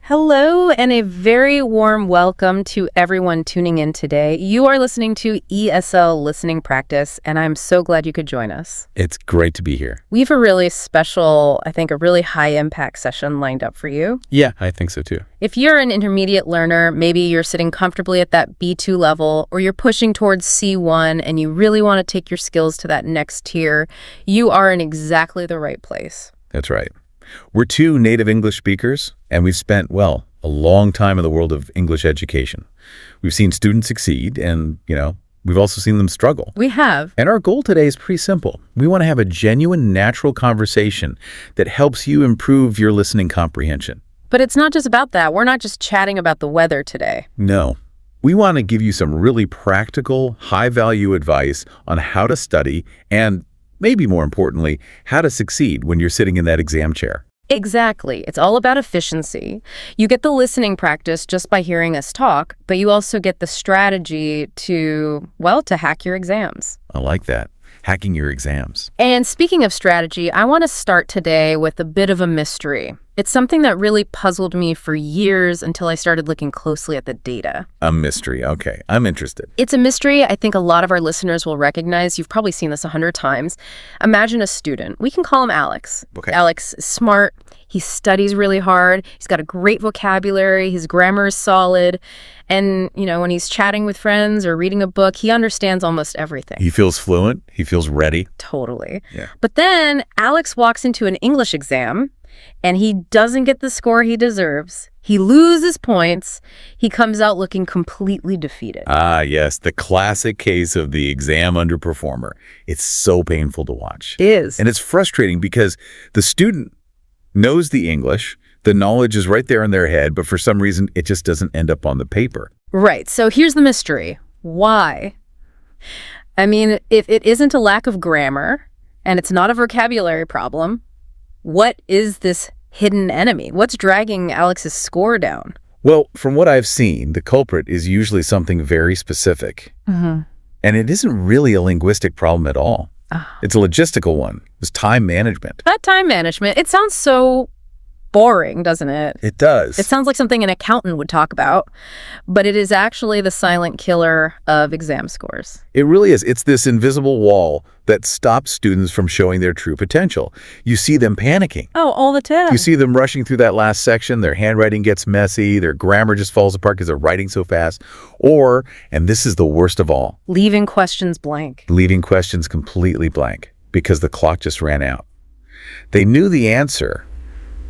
Hello, and a very warm welcome to everyone tuning in today. You are listening to ESL Listening Practice, and I'm so glad you could join us. It's great to be here. We have a really special, I think a really high-impact session lined up for you. Yeah, I think so too. If you're an intermediate learner, maybe you're sitting comfortably at that B2 level, or you're pushing towards C1 and you really want to take your skills to that next tier, you are in exactly the right place. That's right. We're two native English speakers, and we've spent, a long time in the world of English education. We've seen students succeed, and, we've also seen them struggle. We have. And our goal today is pretty simple. We want to have a genuine, natural conversation that helps you improve your listening comprehension. But it's not just about that. We're not just chatting about the weather today. No. We want to give you some really practical, high-value advice on how to study and, maybe more importantly, how to succeed when you're sitting in that exam chair. Exactly. It's all about efficiency. You get the listening practice just by hearing us talk, but you also get the strategy to hack your exams. I like that. Hacking your exams. And speaking of strategy, I want to start today with a bit of a mystery. It's something that really puzzled me for years until I started looking closely at the data. A mystery. Okay, I'm interested. It's a mystery I think a lot of our listeners will recognize. You've probably seen this 100 times. Imagine a student. We can call him Alex. Okay. Alex is smart. He studies really hard. He's got a great vocabulary. His grammar is solid. And, when he's chatting with friends or reading a book, he understands almost everything. He feels fluent. He feels ready. Totally. Yeah. But then Alex walks into an English exam, and he doesn't get the score he deserves. He loses points. He comes out looking completely defeated. Ah, yes, the classic case of the exam underperformer. It's so painful to watch. It is. And it's frustrating because the student knows the English, the knowledge is right there in their head, but for some reason, it just doesn't end up on the paper. Right. So here's the mystery. Why? I mean, if it isn't a lack of grammar, and it's not a vocabulary problem, what is this hidden enemy? What's dragging Alex's score down? Well, from what I've seen, the culprit is usually something very specific. Mm-hmm. And it isn't really a linguistic problem at all. It's a logistical one. It's time management. That time management, it sounds so boring, doesn't it? It does. It sounds like something an accountant would talk about, but it is actually the silent killer of exam scores. It really is. It's this invisible wall that stops students from showing their true potential. You see them panicking. Oh, all the time. You see them rushing through that last section. Their handwriting gets messy. Their grammar just falls apart because they're writing so fast. Or, and this is the worst of all, leaving questions blank. Leaving questions completely blank because the clock just ran out. They knew the answer,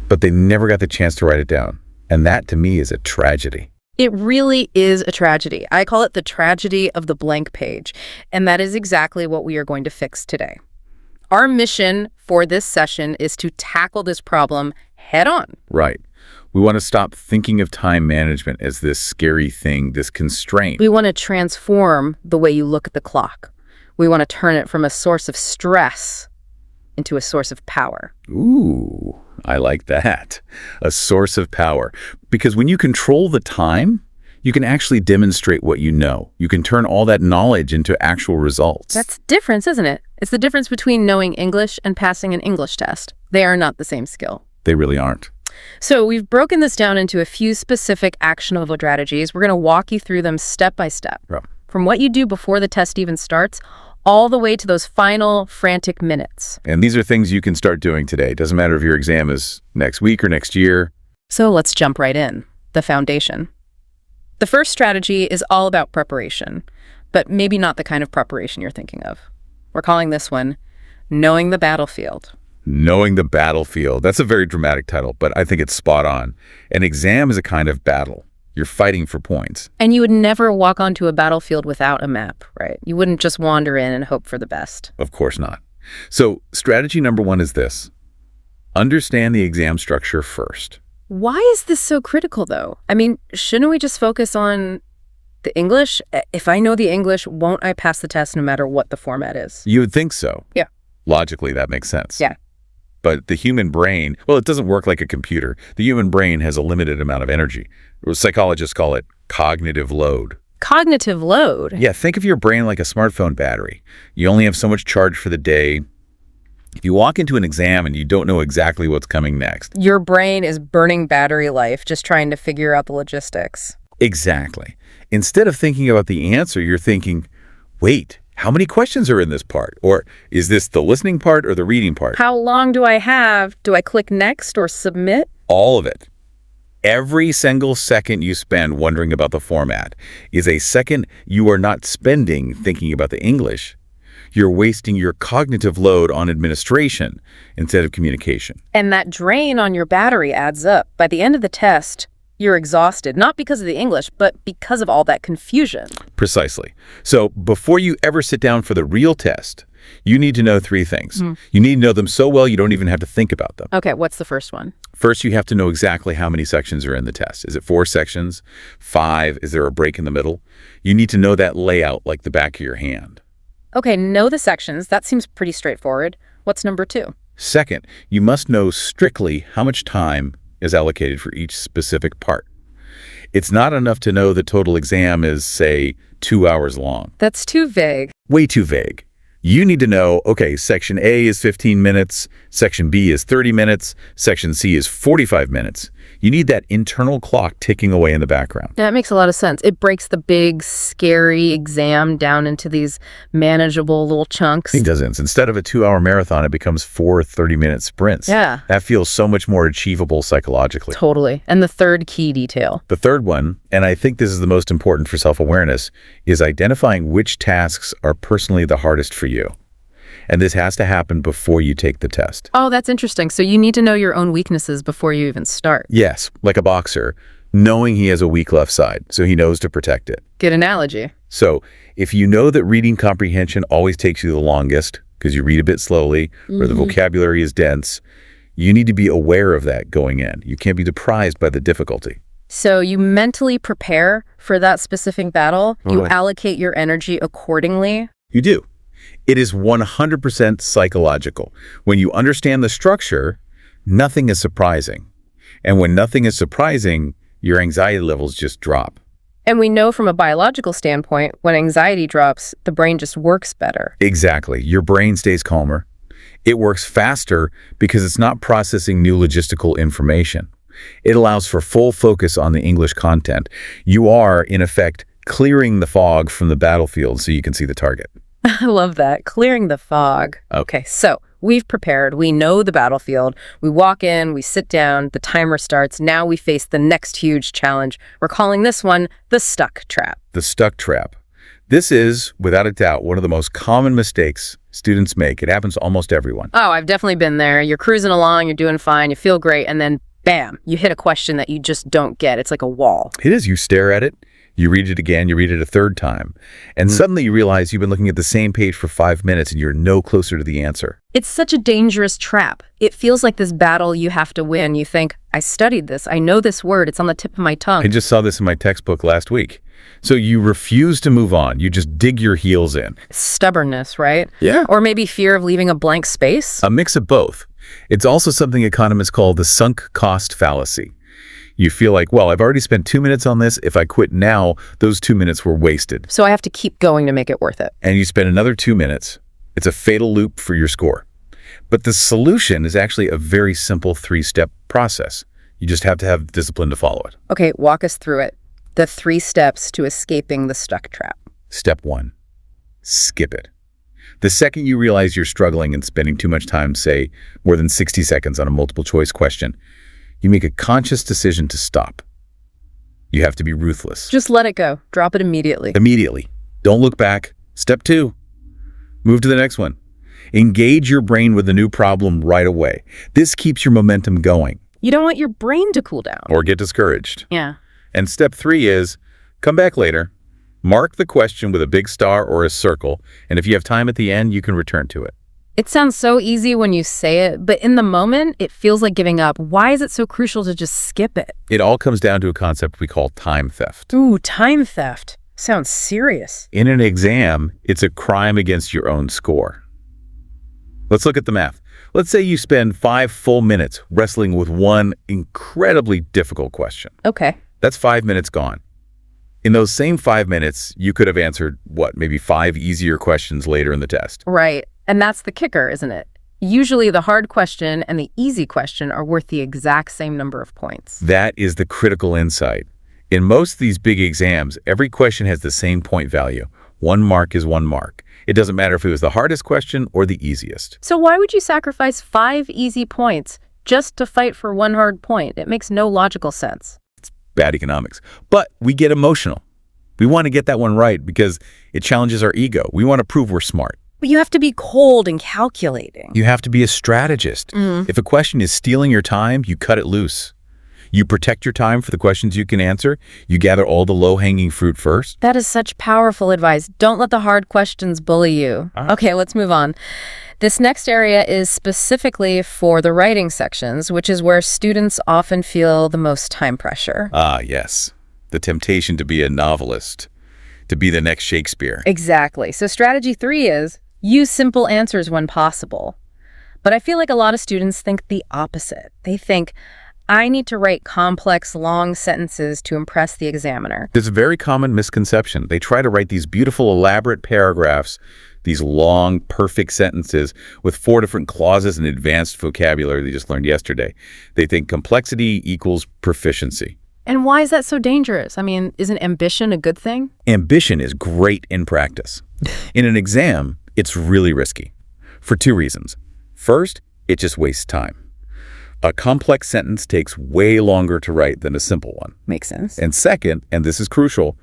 but they never got the chance to write it down. And that, to me, is a tragedy. It really is a tragedy. I call it the tragedy of the blank page. And that is exactly what we are going to fix today. Our mission for this session is to tackle this problem head on. Right. We want to stop thinking of time management as this scary thing, this constraint. We want to transform the way you look at the clock. We want to turn it from a source of stress into a source of power. Ooh, I like that. A source of power. Because when you control the time, you can actually demonstrate what you know. You can turn all that knowledge into actual results. That's the difference, isn't it? It's the difference between knowing English and passing an English test. They are not the same skill. They really aren't. So we've broken this down into a few specific actionable strategies. We're going to walk you through them step by step. Yeah. From what you do before the test even starts, all the way to those final frantic minutes. And these are things you can start doing today. It doesn't matter if your exam is next week or next year. So let's jump right in. The foundation. The first strategy is all about preparation, but maybe not the kind of preparation you're thinking of. We're calling this one Knowing the Battlefield. Knowing the Battlefield. That's a very dramatic title, but I think it's spot on. An exam is a kind of battle. You're fighting for points. And you would never walk onto a battlefield without a map, right? You wouldn't just wander in and hope for the best. Of course not. So strategy number one is this. Understand the exam structure first. Why is this so critical, though? I mean, shouldn't we just focus on the English? If I know the English, won't I pass the test no matter what the format is? You would think so. Yeah. Logically, that makes sense. Yeah. But the human brain, it doesn't work like a computer. The human brain has a limited amount of energy. Psychologists call it cognitive load. Cognitive load? Yeah, think of your brain like a smartphone battery. You only have so much charge for the day. If you walk into an exam and you don't know exactly what's coming next. Your brain is burning battery life just trying to figure out the logistics. Exactly. Instead of thinking about the answer, you're thinking, wait, how many questions are in this part? Or is this the listening part or the reading part? How long do I have? Do I click next or submit? All of it. Every single second you spend wondering about the format is a second you are not spending thinking about the English. You're wasting your cognitive load on administration instead of communication. And that drain on your battery adds up. By the end of the test, you're exhausted, not because of the English, but because of all that confusion. Precisely. So before you ever sit down for the real test, you need to know three things. You need to know them so well you don't even have to think about them. Okay, what's the first one? First, you have to know exactly how many sections are in the test. Is it 4 sections? 5? Is there a break in the middle? You need to know that layout like the back of your hand. Okay, know the sections. That seems pretty straightforward. What's number 2? Second, you must know strictly how much time is allocated for each specific part. It's not enough to know the total exam is, say, 2 hours long. That's too vague. Way too vague. You need to know, okay, section A is 15 minutes, section B is 30 minutes, section C is 45 minutes. You need that internal clock ticking away in the background. That makes a lot of sense. It breaks the big, scary exam down into these manageable little chunks. It doesn't. Instead of a 2-hour marathon, it becomes 4 30-minute sprints. Yeah. That feels so much more achievable psychologically. Totally. And the third key detail. The third one, and I think this is the most important for self-awareness, is identifying which tasks are personally the hardest for you. And this has to happen before you take the test. Oh, that's interesting. So you need to know your own weaknesses before you even start. Yes, like a boxer, knowing he has a weak left side, so he knows to protect it. Good analogy. So if you know that reading comprehension always takes you the longest because you read a bit slowly or the vocabulary is dense, you need to be aware of that going in. You can't be surprised by the difficulty. So you mentally prepare for that specific battle. You allocate your energy accordingly. You do. It is 100% psychological. When you understand the structure, nothing is surprising. And when nothing is surprising, your anxiety levels just drop. And we know from a biological standpoint, when anxiety drops, the brain just works better. Exactly. Your brain stays calmer. It works faster because it's not processing new logistical information. It allows for full focus on the English content. You are, in effect, clearing the fog from the battlefield so you can see the target. I love that. Clearing the fog. Okay, so we've prepared. We know the battlefield. We walk in, we sit down, the timer starts. Now we face the next huge challenge. We're calling this one the stuck trap. The stuck trap. This is, without a doubt, one of the most common mistakes students make. It happens to almost everyone. Oh, I've definitely been there. You're cruising along, you're doing fine, you feel great, and then bam, you hit a question that you just don't get. It's like a wall. It is. You stare at it. You read it again, you read it a third time, and suddenly you realize you've been looking at the same page for 5 minutes and you're no closer to the answer. It's such a dangerous trap. It feels like this battle you have to win. You think, I studied this, I know this word, it's on the tip of my tongue. I just saw this in my textbook last week. So you refuse to move on. You just dig your heels in. Stubbornness, right? Yeah. Or maybe fear of leaving a blank space? A mix of both. It's also something economists call the sunk cost fallacy. You feel like, well, I've already spent 2 minutes on this. If I quit now, those 2 minutes were wasted. So I have to keep going to make it worth it. And you spend another 2 minutes. It's a fatal loop for your score. But the solution is actually a very simple 3-step process. You just have to have discipline to follow it. Okay, walk us through it. The 3 steps to escaping the stuck trap. Step 1, skip it. The second you realize you're struggling and spending too much time, say, more than 60 seconds on a multiple choice question, you make a conscious decision to stop. You have to be ruthless. Just let it go. Drop it immediately. Immediately. Don't look back. Step 2, move to the next one. Engage your brain with a new problem right away. This keeps your momentum going. You don't want your brain to cool down. Or get discouraged. Yeah. And step 3 is, come back later, mark the question with a big star or a circle, and if you have time at the end, you can return to it. It sounds so easy when you say it, but in the moment, it feels like giving up. Why is it so crucial to just skip it? It all comes down to a concept we call time theft. Ooh, time theft. Sounds serious. In an exam, it's a crime against your own score. Let's look at the math. Let's say you spend 5 full minutes wrestling with one incredibly difficult question. Okay. That's 5 minutes gone. In those same 5 minutes, you could have answered, maybe 5 easier questions later in the test. Right. And that's the kicker, isn't it? Usually the hard question and the easy question are worth the exact same number of points. That is the critical insight. In most of these big exams, every question has the same point value. 1 mark is 1 mark. It doesn't matter if it was the hardest question or the easiest. So why would you sacrifice 5 easy points just to fight for 1 hard point? It makes no logical sense. Bad economics. But we get emotional. We want to get that one right because it challenges our ego. We want to prove we're smart. But you have to be cold and calculating. You have to be a strategist. If a question is stealing your time, you cut it loose. You protect your time for the questions you can answer. You gather all the low-hanging fruit first. That is such powerful advice. Don't let the hard questions bully you. Okay, let's move on. This next area is specifically for the writing sections, which is where students often feel the most time pressure. Ah, yes. The temptation to be a novelist, to be the next Shakespeare. Exactly. So strategy 3 is use simple answers when possible. But I feel like a lot of students think the opposite. They think, I need to write complex, long sentences to impress the examiner. There's a very common misconception. They try to write these beautiful, elaborate paragraphs, these long, perfect sentences with 4 different clauses and advanced vocabulary they just learned yesterday. They think complexity equals proficiency. And why is that so dangerous? I mean, isn't ambition a good thing? Ambition is great in practice. In an exam, it's really risky for 2 reasons. First, it just wastes time. A complex sentence takes way longer to write than a simple one. Makes sense. And second, and this is crucial,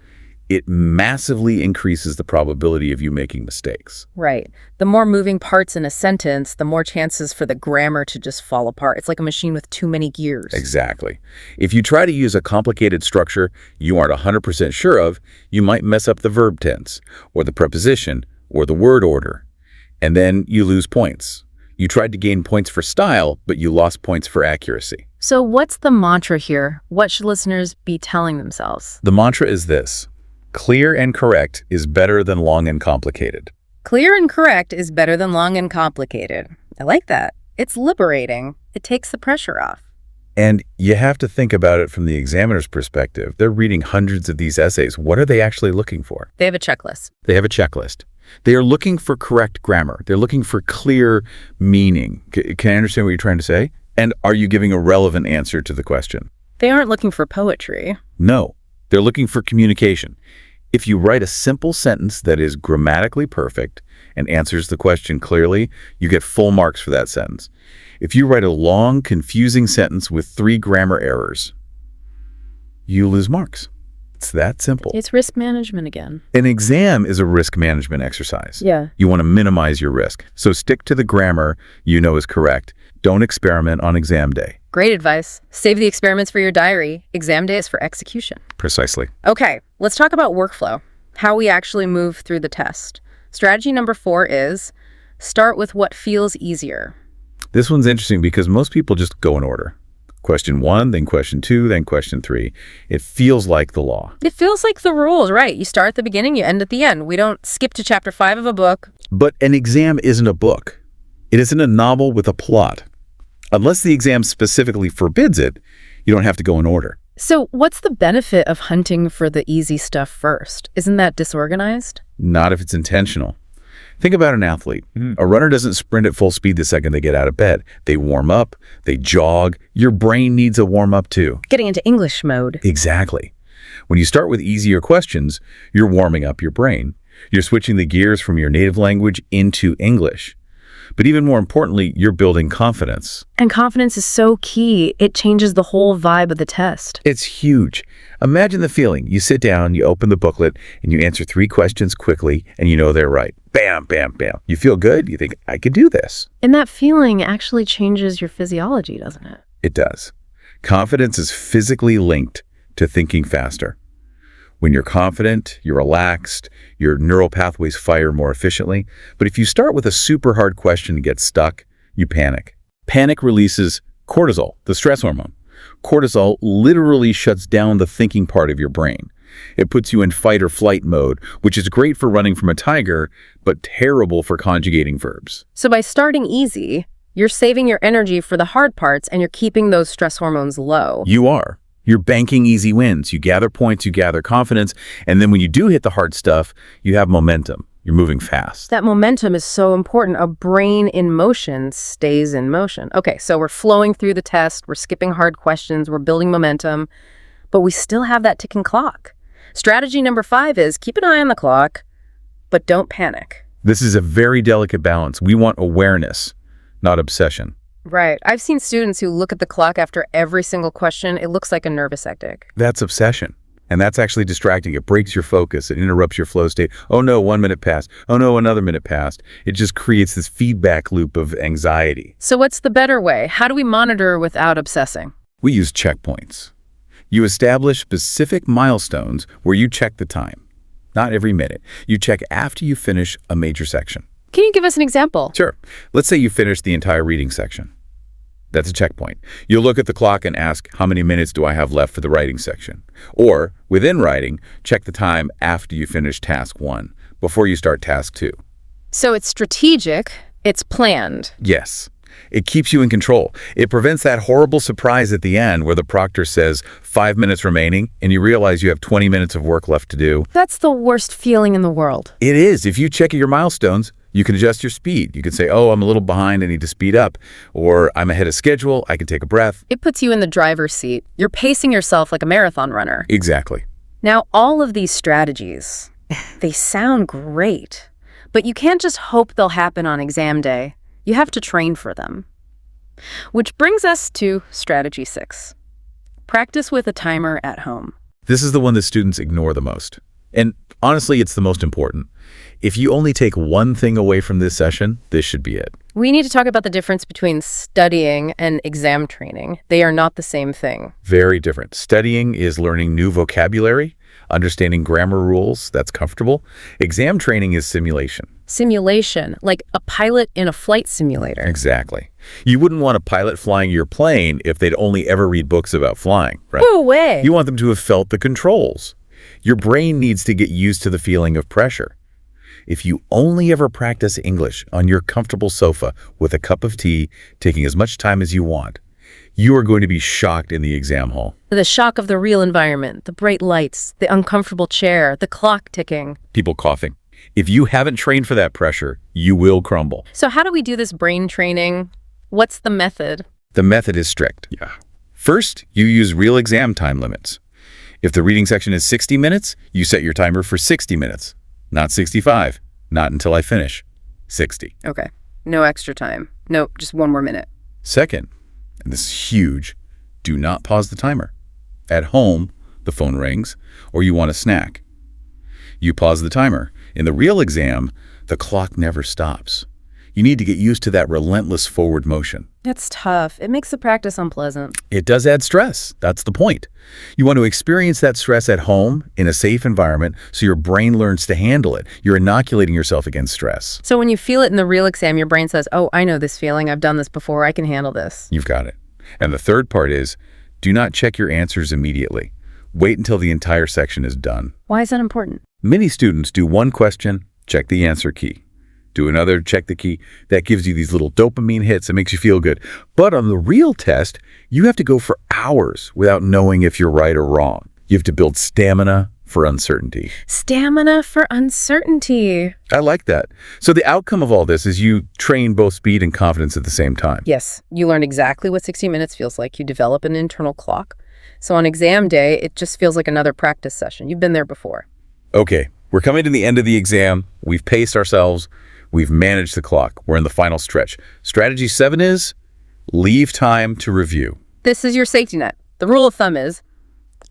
it massively increases the probability of you making mistakes. Right. The more moving parts in a sentence, the more chances for the grammar to just fall apart. It's like a machine with too many gears. Exactly. If you try to use a complicated structure you aren't 100% sure of, you might mess up the verb tense, or the preposition, or the word order. And then you lose points. You tried to gain points for style, but you lost points for accuracy. So what's the mantra here? What should listeners be telling themselves? The mantra is this: clear and correct is better than long and complicated. Clear and correct is better than long and complicated. I like that. It's liberating. It takes the pressure off. And you have to think about it from the examiner's perspective. They're reading hundreds of these essays. What are they actually looking for? They have a checklist. They have a checklist. They are looking for correct grammar. They're looking for clear meaning. Can I understand what you're trying to say? And are you giving a relevant answer to the question? They aren't looking for poetry. No, they're looking for communication. If you write a simple sentence that is grammatically perfect and answers the question clearly, you get full marks for that sentence. If you write a long, confusing sentence with 3 grammar errors, you lose marks. It's that simple. It's risk management again. An exam is a risk management exercise. Yeah. You want to minimize your risk. So stick to the grammar you know is correct. Don't experiment on exam day. Great advice. Save the experiments for your diary. Exam day is for execution. Precisely. Okay, let's talk about workflow, how we actually move through the test. Strategy number 4 is start with what feels easier. This one's interesting because most people just go in order. Question 1, then question 2, then question 3. It feels like the law. It feels like the rules, right? You start at the beginning, you end at the end. We don't skip to chapter 5 of a book. But an exam isn't a book. It isn't a novel with a plot. Unless the exam specifically forbids it, you don't have to go in order. So what's the benefit of hunting for the easy stuff first? Isn't that disorganized? Not if it's intentional. Think about an athlete. A runner doesn't sprint at full speed the second they get out of bed. They warm up, they jog. Your brain needs a warm up too. Getting into English mode. Exactly. When you start with easier questions, you're warming up your brain. You're switching the gears from your native language into English. But even more importantly, you're building confidence. And confidence is so key. It changes the whole vibe of the test. It's huge. Imagine the feeling. You sit down, you open the booklet, and you answer 3 questions quickly, and you know they're right. Bam, bam, bam. You feel good. You think, I could do this. And that feeling actually changes your physiology, doesn't it? It does. Confidence is physically linked to thinking faster. When you're confident, you're relaxed, your neural pathways fire more efficiently. But if you start with a super hard question and get stuck, you panic. Panic releases cortisol, the stress hormone. Cortisol literally shuts down the thinking part of your brain. It puts you in fight or flight mode, which is great for running from a tiger, but terrible for conjugating verbs. So by starting easy, you're saving your energy for the hard parts and you're keeping those stress hormones low. You are. You're banking easy wins. You gather points, you gather confidence, and then when you do hit the hard stuff, you have momentum. You're moving fast. That momentum is so important. A brain in motion stays in motion. Okay, so we're flowing through the test, we're skipping hard questions, we're building momentum, but we still have that ticking clock. Strategy number 5 is keep an eye on the clock, but don't panic. This is a very delicate balance. We want awareness, not obsession. Right. I've seen students who look at the clock after every single question. It looks like a nervous hectic. That's obsession. And that's actually distracting. It breaks your focus. It interrupts your flow state. Oh no, 1 minute passed. Oh no, another minute passed. It just creates this feedback loop of anxiety. So what's the better way? How do we monitor without obsessing? We use checkpoints. You establish specific milestones where you check the time. Not every minute. You check after you finish a major section. Can you give us an example? Sure. Let's say you finish the entire reading section. That's a checkpoint. You'll look at the clock and ask, how many minutes do I have left for the writing section? Or, within writing, check the time after you finish task 1, before you start task 2. So it's strategic, it's planned. Yes. It keeps you in control. It prevents that horrible surprise at the end where the proctor says 5 minutes remaining and you realize you have 20 minutes of work left to do. That's the worst feeling in the world. It is. If you check your milestones, you can adjust your speed. You can say, oh, I'm a little behind, I need to speed up. Or I'm ahead of schedule, I can take a breath. It puts you in the driver's seat. You're pacing yourself like a marathon runner. Exactly. Now, all of these strategies, they sound great, but you can't just hope they'll happen on exam day. You have to train for them. Which brings us to strategy 6. Practice with a timer at home. This is the one that students ignore the most. And honestly, it's the most important. If you only take one thing away from this session, this should be it. We need to talk about the difference between studying and exam training. They are not the same thing. Very different. Studying is learning new vocabulary, understanding grammar rules, that's comfortable. Exam training is simulation. Simulation, like a pilot in a flight simulator. Exactly. You wouldn't want a pilot flying your plane if they'd only ever read books about flying, right? No way. You want them to have felt the controls. Your brain needs to get used to the feeling of pressure. If you only ever practice English on your comfortable sofa with a cup of tea, taking as much time as you want, you are going to be shocked in the exam hall. The shock of the real environment, the bright lights, the uncomfortable chair, the clock ticking. People coughing. If you haven't trained for that pressure, you will crumble. So how do we do this brain training? What's the method? The method is strict. Yeah. First, you use real exam time limits. If the reading section is 60 minutes, you set your timer for 60 minutes. Not 65. Not until I finish. 60. Okay. No extra time. Nope, just 1 more minute. Second, and this is huge, do not pause the timer. At home, the phone rings, or you want a snack. You pause the timer. In the real exam, the clock never stops. You need to get used to that relentless forward motion. That's tough. It makes the practice unpleasant. It does add stress. That's the point. You want to experience that stress at home in a safe environment so your brain learns to handle it. You're inoculating yourself against stress. So when you feel it in the real exam, your brain says, oh, I know this feeling. I've done this before. I can handle this. You've got it. And the third part is, do not check your answers immediately. Wait until the entire section is done. Why is that important? Many students do one question, check the answer key. Do another, check the key. That gives you these little dopamine hits. It makes you feel good. But on the real test, you have to go for hours without knowing if you're right or wrong. You have to build stamina for uncertainty. Stamina for uncertainty. I like that. So the outcome of all this is you train both speed and confidence at the same time. Yes, you learn exactly what 60 minutes feels like. You develop an internal clock. So on exam day, it just feels like another practice session. You've been there before. Okay, we're coming to the end of the exam. We've paced ourselves. We've managed the clock. We're in the final stretch. Strategy 7 is leave time to review. This is your safety net. The rule of thumb is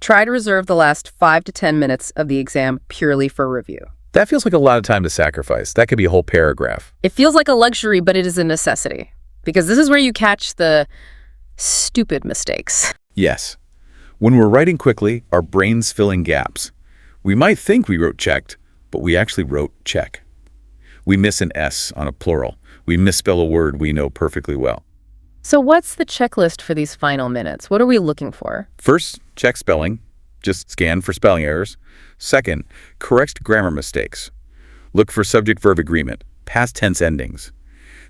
try to reserve the last 5 to 10 minutes of the exam purely for review. That feels like a lot of time to sacrifice. That could be a whole paragraph. It feels like a luxury, but it is a necessity. Because this is where you catch the stupid mistakes. Yes. When we're writing quickly, our brains fill in gaps. We might think we wrote checked, but we actually wrote check. We miss an S on a plural. We misspell a word we know perfectly well. So what's the checklist for these final minutes? What are we looking for? First, check spelling. Just scan for spelling errors. Second, correct grammar mistakes. Look for subject-verb agreement, past tense endings.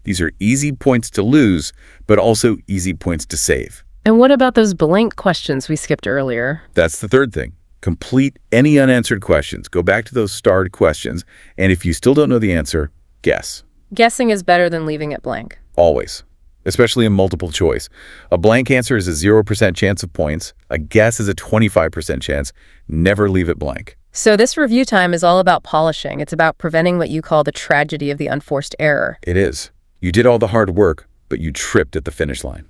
These are easy points to lose, but also easy points to save. And what about those blank questions we skipped earlier? That's the third thing. Complete any unanswered questions. Go back to those starred questions, and if you still don't know the answer, guess. Guessing is better than leaving it blank. Always. Especially in multiple choice. A blank answer is a 0% chance of points. A guess is a 25% chance. Never leave it blank. So this review time is all about polishing. It's about preventing what you call the tragedy of the unforced error. It is. You did all the hard work, but you tripped at the finish line.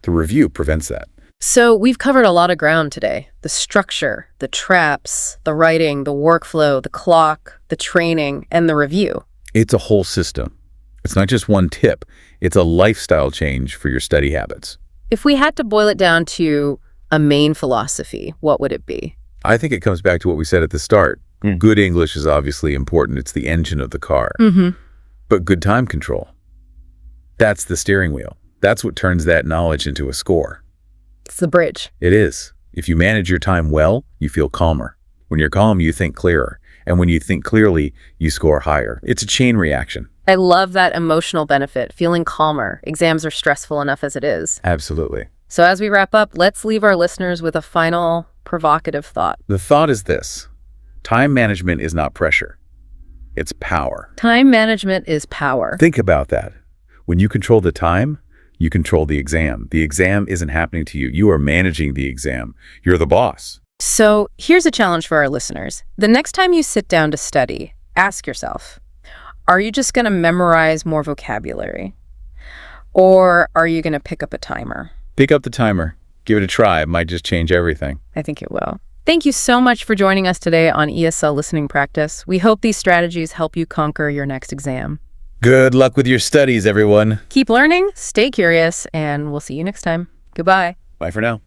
The review prevents that. So we've covered a lot of ground today. The structure, the traps, the writing, the workflow, the clock, the training, and the review. It's a whole system. It's not just one tip. It's a lifestyle change for your study habits. If we had to boil it down to a main philosophy, what would it be? I think it comes back to what we said at the start. Good English is obviously important. It's the engine of the car. But good time control, that's the steering wheel. That's what turns that knowledge into a score. It's the bridge. It is. If you manage your time well, you feel calmer. When you're calm, you think clearer. And when you think clearly, you score higher. It's a chain reaction. I love that emotional benefit, feeling calmer. Exams are stressful enough as it is. Absolutely. So as we wrap up, let's leave our listeners with a final provocative thought. The thought is this: time management is not pressure. It's power. Time management is power. Think about that. When you control the time, you control the exam. The exam isn't happening to you. You are managing the exam. You're the boss. So here's a challenge for our listeners. The next time you sit down to study, ask yourself, are you just going to memorize more vocabulary? Or are you going to pick up a timer? Pick up the timer. Give it a try. It might just change everything. I think it will. Thank you so much for joining us today on ESL Listening Practice. We hope these strategies help you conquer your next exam. Good luck with your studies, everyone. Keep learning, stay curious, and we'll see you next time. Goodbye. Bye for now.